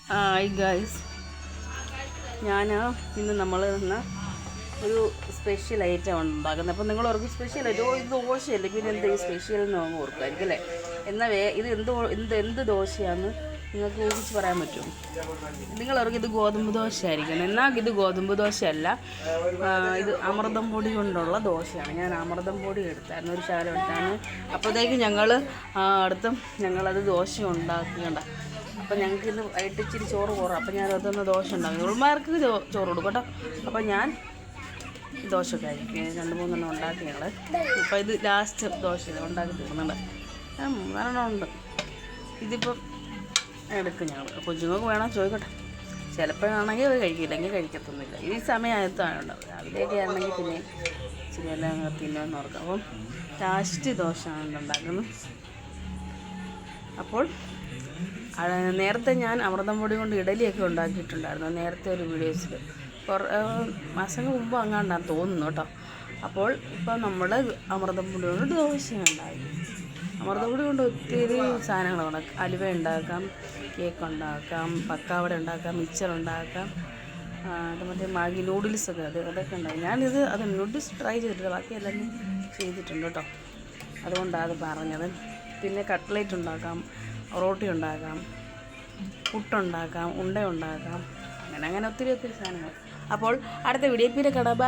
Hi guys, ഇന്ന് നമ്മൾ ഒരു സ്പെഷ്യൽ ഐറ്റം ഉണ്ടാക്കുന്നത്. അപ്പോൾ നിങ്ങൾ ഓർക്കും സ്പെഷ്യൽ ഐറ്റം ഇത് ദോശയല്ലേ, പിന്നെ എന്ത് സ്പെഷ്യൽ എന്ന് അങ്ങ് ഓർക്കുമായിരിക്കും അല്ലേ? എന്നാൽ ഇത് എന്ത് ദോശയാണെന്ന് നിങ്ങൾക്ക് ഊഹിച്ച് പറയാൻ പറ്റും. നിങ്ങൾ ഓർക്കും ഇത് ഗോതമ്പ് ദോശ ആയിരിക്കണം. എന്നാൽ ഇത് ഗോതമ്പ് ദോശയല്ല, ഇത് അമൃതം പൊടി കൊണ്ടുള്ള ദോശയാണ്. ഞാൻ അമൃതം പൊടി എടുത്തായിരുന്നു, ഒരു ശകലം എടുത്താണ്. അപ്പോഴത്തേക്ക് ഞങ്ങളത് ദോശ ഉണ്ടാക്കേണ്ട. അപ്പോൾ ഞങ്ങൾക്ക് ഇന്ന് വൈകിട്ട് ഇച്ചിരി ചോറ് കുറവ്, അപ്പോൾ ഞാൻ അതൊന്ന് ദോശ ഉണ്ടാക്കി. ഉൾമാർക്ക് ചോറ് കൊടുക്കും കേട്ടോ. അപ്പോൾ ഞാൻ ദോശ കഴിക്കും, 2-3 ഉണ്ടാക്കി ഞങ്ങൾ. അപ്പോൾ ഇത് ലാസ്റ്റ് ദോശ ഉണ്ടാക്കി തീർന്നുണ്ട്. 3 ഉണ്ട്. ഇതിപ്പം എടുക്കും ഞങ്ങൾ. കുഞ്ഞുങ്ങൾക്ക് വേണം ചോദിക്കട്ടെ. ചിലപ്പോഴാണെങ്കിൽ അത് കഴിക്കില്ലെങ്കിൽ കഴിക്കത്തൊന്നുമില്ല. ഈ സമയത്താണ് ഉണ്ടാവും. രാവിലെയൊക്കെ ആണെങ്കിൽ പിന്നെ ഇച്ചിരി എല്ലാം തിന്നുമെന്ന് ഓർക്കാം. അപ്പം ലാസ്റ്റ് ദോശയാണ് ഉണ്ടാക്കുന്നത്. അപ്പോൾ നേരത്തെ ഞാൻ അമൃതം പൊടി കൊണ്ട് ഇഡലിയൊക്കെ ഉണ്ടാക്കിയിട്ടുണ്ടായിരുന്നു, നേരത്തെ ഒരു വീഡിയോസിൽ. മാസങ്ങൾ മുമ്പ് അങ്ങാണ്ടാന്ന് തോന്നുന്നു കേട്ടോ. അപ്പോൾ ഇപ്പം നമ്മൾ അമൃതം പൊടി കൊണ്ട് ദോശ ഉണ്ടാക്കി. അമൃതം പൊടി കൊണ്ട് ഒത്തിരി സാധനങ്ങളുണ്ട്. അലുവ ഉണ്ടാക്കാം, കേക്ക് ഉണ്ടാക്കാം, പക്കാവട ഉണ്ടാക്കാം, മിച്ചർ ഉണ്ടാക്കാം, മറ്റേ മാഗി നൂഡിൽസൊക്കെ അതൊക്കെ ഉണ്ടാകും. അത് നൂഡിൽസ് ട്രൈ ചെയ്തിട്ടില്ല, ബാക്കിയെല്ലാം ചെയ്തിട്ടുണ്ട് കേട്ടോ. അതുകൊണ്ടാണ് അത് പറഞ്ഞത്. പിന്നെ കട്ട്ലേറ്റ് ഉണ്ടാക്കാം, റോട്ടി ഉണ്ടാക്കാം, പുട്ടുണ്ടാക്കാം, ഉണ്ട ഉണ്ടാക്കാം, അങ്ങനെ ഒത്തിരി സാധനങ്ങൾ. അപ്പോൾ അടുത്ത വീഡിയോ പിന്നെ കാണാം.